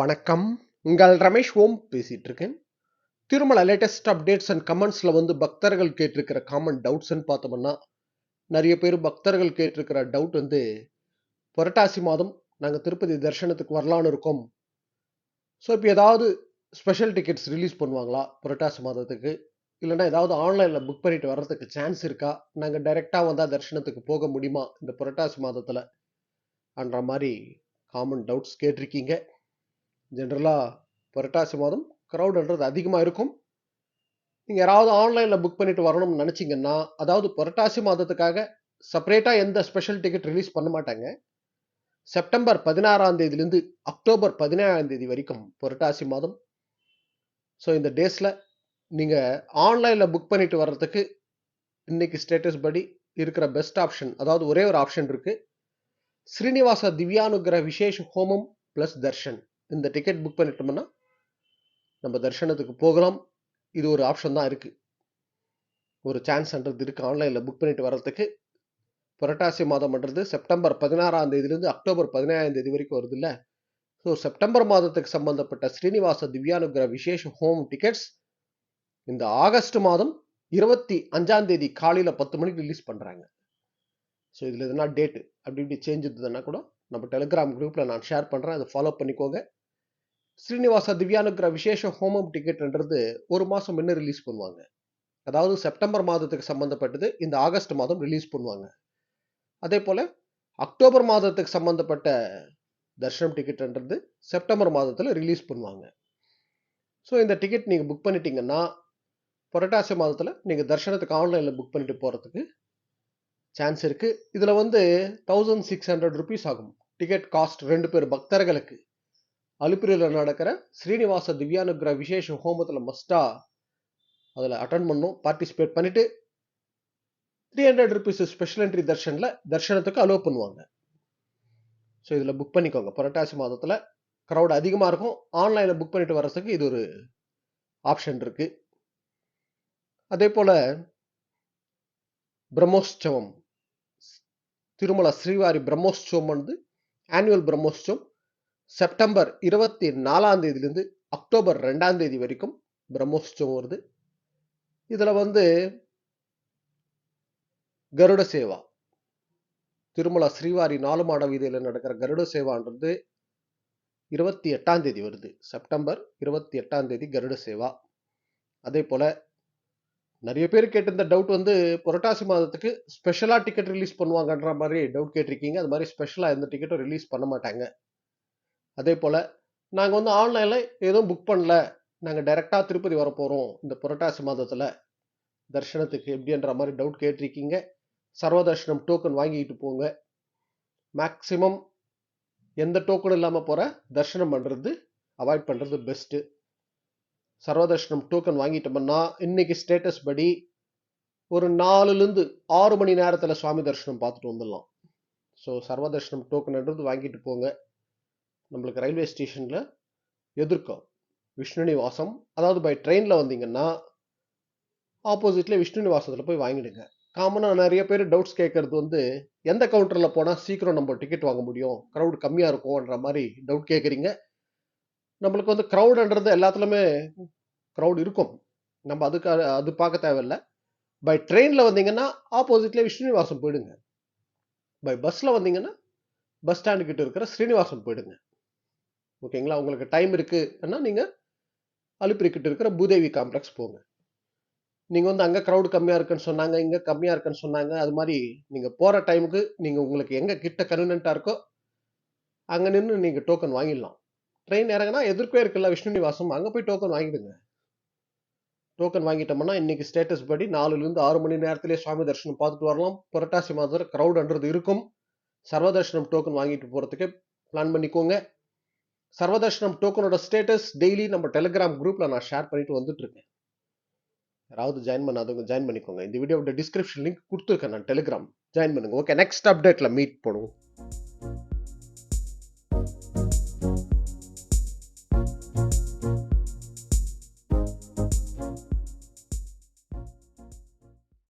வணக்கம். உங்கள் ரமேஷ் ஓம் பேசிட்டு இருக்கேன். திருமல லேட்டஸ்ட் அப்டேட்ஸ் அண்ட் கமெண்ட்ஸ்ல பக்தர்கள் கேட்டிருக்கிற காமன் டவுட்ஸ்ன்னு பார்த்தோம்னா, நிறைய பேர் பக்தர்கள் கேட்டிருக்கிற டவுட் புரட்டாசி மாதம் நாங்க திருப்பதி தரிசனத்துக்கு வரலான்னு இருக்கோம். ஸோ இப்போ ஏதாவது ஸ்பெஷல் டிக்கெட்ஸ் ரிலீஸ் பண்ணுவாங்களா புரட்டாசி மாதத்துக்கு? இல்லைன்னா ஏதாவது ஆன்லைனில் புக் பண்ணிட்டு வர்றதுக்கு சான்ஸ் இருக்கா? நாங்கள் டைரெக்டாக வந்தால் தரிசனத்துக்கு போக முடியுமா இந்த புரட்டாசி மாதத்தில்? அன்ற மாதிரி காமன் டவுட்ஸ் கேட்டிருக்கீங்க. ஜென்ரலாக புரட்டாசி மாதம் க்ரௌடுன்றது அதிகமாக இருக்கும். நீங்கள் யாராவது ஆன்லைனில் புக் பண்ணிட்டு வரணும்னு நினச்சிங்கன்னா, அதாவது புரட்டாசி மாதத்துக்காக செப்பரேட்டாக எந்த ஸ்பெஷல் டிக்கெட் ரிலீஸ் பண்ண மாட்டாங்க. செப்டம்பர் 16ஆம் தேதியிலிருந்து அக்டோபர் 17ஆம் தேதி வரைக்கும் புரட்டாசி மாதம். ஸோ இந்த டேஸில் நீங்கள் ஆன்லைனில் புக் பண்ணிட்டு வர்றதுக்கு இன்னைக்கு ஸ்டேட்டஸ் படி இருக்கிற பெஸ்ட் ஆப்ஷன், அதாவது ஒரே ஒரு ஆப்ஷன் இருக்கு. ஸ்ரீனிவாச திவ்யானுகிரக விசேஷ ஹோமம் ப்ளஸ் தர்ஷன். இந்த டிக்கெட் புக் பண்ணிட்டோம்னா நம்ம தரிசனத்துக்கு போகலாம். இது ஒரு ஆப்ஷன் தான் இருக்கு. ஒரு சான்ஸ்ன்றது இருக்கு ஆன்லைனில் புக் பண்ணிட்டு வர்றதுக்கு. புரட்டாசி மாதம்ன்றது செப்டம்பர் 16ஆம் தேதியிலிருந்து அக்டோபர் 17ஆம் தேதி வரைக்கும் வருது இல்லை? ஸோ செப்டம்பர் மாதத்துக்கு சம்பந்தப்பட்ட ஸ்ரீனிவாச திவ்யானுகிரக விசேஷ ஹோம் டிக்கெட்ஸ் இந்த ஆகஸ்ட் மாதம் 25ஆம் தேதி காலையில் 10 மணிக்கு ரிலீஸ் பண்ணுறாங்க. ஸோ இதில் எதுனா டேட்டு அப்படி இப்படி சேஞ்ச் இருந்ததுன்னா கூட நம்ம டெலிகிராம் குரூப்பில் நான் ஷேர் பண்ணுறேன், அதை ஃபாலோ பண்ணிக்கோங்க. ஸ்ரீனிவாச திவ்யானுகிரக விசேஷ ஹோமம் டிக்கெட்ன்றது ஒரு மாதம் முன்ன ரிலீஸ் பண்ணுவாங்க. அதாவது செப்டம்பர் மாதத்துக்கு சம்பந்தப்பட்டது இந்த ஆகஸ்ட் மாதம் ரிலீஸ் பண்ணுவாங்க. அதே போல அக்டோபர் மாதத்துக்கு சம்பந்தப்பட்ட தர்ஷனம் டிக்கெட்ன்றது செப்டம்பர் மாதத்தில் ரிலீஸ் பண்ணுவாங்க. ஸோ இந்த டிக்கெட் நீங்கள் புக் பண்ணிட்டீங்கன்னா புரட்டாசி மாதத்தில் நீங்கள் தர்ஷனத்துக்கு ஆன்லைனில் புக் பண்ணிட்டு போகிறதுக்கு சான்ஸ் இருக்குது. இதில் 1600 ருபீஸ் ஆகும் டிக்கெட் காஸ்ட் 2 பேர் பக்தர்களுக்கு. அலிப்பிரியில் நடக்கிற ஸ்ரீனிவாச திவ்யானுகிரக விசேஷ ஹோமத்தில் மஸ்டாக அதில் அட்டன் பண்ணணும், பார்ட்டிசிபேட் பண்ணிட்டு 300 ருபீஸ் ஸ்பெஷல் என்ட்ரி தர்ஷனத்துக்கு அலோவ் பண்ணுவாங்க. ஸோ இதில் புக் பண்ணிக்கோங்க. புரட்டாசி மாதத்தில் க்ரௌட் அதிகமாக இருக்கும். ஆன்லைனில் புக் பண்ணிட்டு வர்றதுக்கு இது ஒரு ஆப்ஷன் இருக்கு. அதே போல் பிரம்மோற்சவம், திருமல ஸ்ரீவாரி பிரம்மோற்சவம் ஆனுவல் பிரம்மோற்சவம் செப்டம்பர் 24ஆம் தேதியிலிருந்து அக்டோபர் 2ஆம் தேதி வரைக்கும் பிரம்மோற்சவம் வருது. இதில் கருட சேவா, திருமல ஸ்ரீவாரி 4 மாட வீதியில் நடக்கிற கருட சேவான்றது 28ஆம் தேதி வருது. செப்டம்பர் 28ஆம் தேதி கருட சேவா. அதே போல நிறைய பேர் கேட்டிருந்த டவுட் புரட்டாசி மாதத்துக்கு ஸ்பெஷலாக டிக்கெட் ரிலீஸ் பண்ணுவாங்கன்ற மாதிரி டவுட் கேட்டிருக்கீங்க. அது மாதிரி ஸ்பெஷலாக எந்த டிக்கெட்டும் ரிலீஸ் பண்ண மாட்டாங்க. அதே போல் நாங்கள் ஆன்லைனில் எதுவும் புக் பண்ணல, நாங்கள் டைரெக்டாக திருப்பதி வர போகிறோம் இந்த புரட்டாசி மாதத்தில் தர்ஷனத்துக்கு எப்படின்ற மாதிரி டவுட் கேட்டிருக்கீங்க. சர்வதர்ஷனம் டோக்கன் வாங்கிட்டு போங்க. மேக்சிமம் எந்த டோக்கன் இல்லாமல் போகிற தர்ஷனம் பண்ணுறது அவாய்ட் பண்ணுறது பெஸ்ட்டு. சர்வதர்ஷனம் டோக்கன் வாங்கிட்டோம்னா இன்னைக்கு ஸ்டேட்டஸ் படி ஒரு 4லேருந்து 6 மணி நேரத்தில் சுவாமி தரிசனம் பார்த்துட்டு வந்துடலாம். ஸோ சர்வதர்ஷனம் டோக்கன்ன்றது வாங்கிட்டு போங்க. நம்மளுக்கு ரயில்வே ஸ்டேஷனில் எதிர்க்கும் விஷ்ணு நிவாசம், அதாவது பை ட்ரெயினில் வந்தீங்கன்னா ஆப்போசிட்டில் விஷ்ணு நிவாசத்தில் போய் வாங்கிடுங்க. காமனாக நிறைய பேர் டவுட்ஸ் கேட்கறது எந்த கவுண்டரில் போனால் சீக்கிரம் நம்ம டிக்கெட் வாங்க முடியும், க்ரௌட் கம்மியாக இருக்கும்ன்ற மாதிரி டவுட் கேட்குறீங்க. நம்மளுக்கு க்ரௌடுன்றது எல்லாத்துலேயுமே க்ரௌட் இருக்கும். நம்ம அது பார்க்க தேவையில்லை. பை ட்ரெயினில் வந்தீங்கன்னா ஆப்போசிட்லேயே விஷ்ணு நிவாசம் போயிடுங்க. பை பஸ்ஸில் வந்தீங்கன்னா பஸ் ஸ்டாண்டு கிட்ட இருக்கிற ஸ்ரீனிவாசம் போயிடுங்க. ஓகேங்களா? உங்களுக்கு டைம் இருக்குன்னா நீங்கள் அலிப்பிரி கிட்ட இருக்கிற பூதேவி காம்ப்ளெக்ஸ் போங்க. நீங்கள் அங்கே க்ரௌடு கம்மியாக இருக்குன்னு சொன்னாங்க, இங்கே கம்மியாக இருக்குன்னு சொன்னாங்க. அது மாதிரி நீங்கள் போகிற டைமுக்கு நீங்கள் உங்களுக்கு எங்கே கிட்ட கன்வீனியண்ட்டாக இருக்கோ அங்கே நின்று நீங்கள் டோக்கன் வாங்கிடலாம். ட்ரெயின் இறங்கினா எதிர்க்கவே இருக்குல்ல விஷ்ணு நிவாசம், அங்கே போய் டோக்கன் வாங்கிடுங்க. டோக்கன் வாங்கிட்டோம்னா இன்னைக்கு ஸ்டேட்டஸ் படி 4லேருந்து 6 மணி நேரத்திலே சுவாமி தரிசனம் பார்த்துட்டு வரலாம். புரட்டாசி மாதத்தில் க்ரௌடுன்றது இருக்கும். சர்வதர்ஷனம் டோக்கன் வாங்கிட்டு போகிறதுக்கு பிளான் பண்ணிக்கோங்க. சர்வதர்ஷனம் டோக்கனோட ஸ்டேட்டஸ் டெய்லி நம்ம டெலிகிராம் குரூப்பில் நான் ஷேர் பண்ணிட்டு வந்துட்டு இருக்கேன். யாராவது ஜாயின் பண்ணாதவங்க ஜாயின் பண்ணிக்கோங்க. இந்த வீடியோட டிஸ்கிரிப்ஷன் லிங்க் கொடுத்துருக்கேன் நான், டெலிகிராம் ஜாயின் பண்ணுங்க. ஓகே, நெக்ஸ்ட் அப்டேட்டில் மீட் பண்ணுவோம்.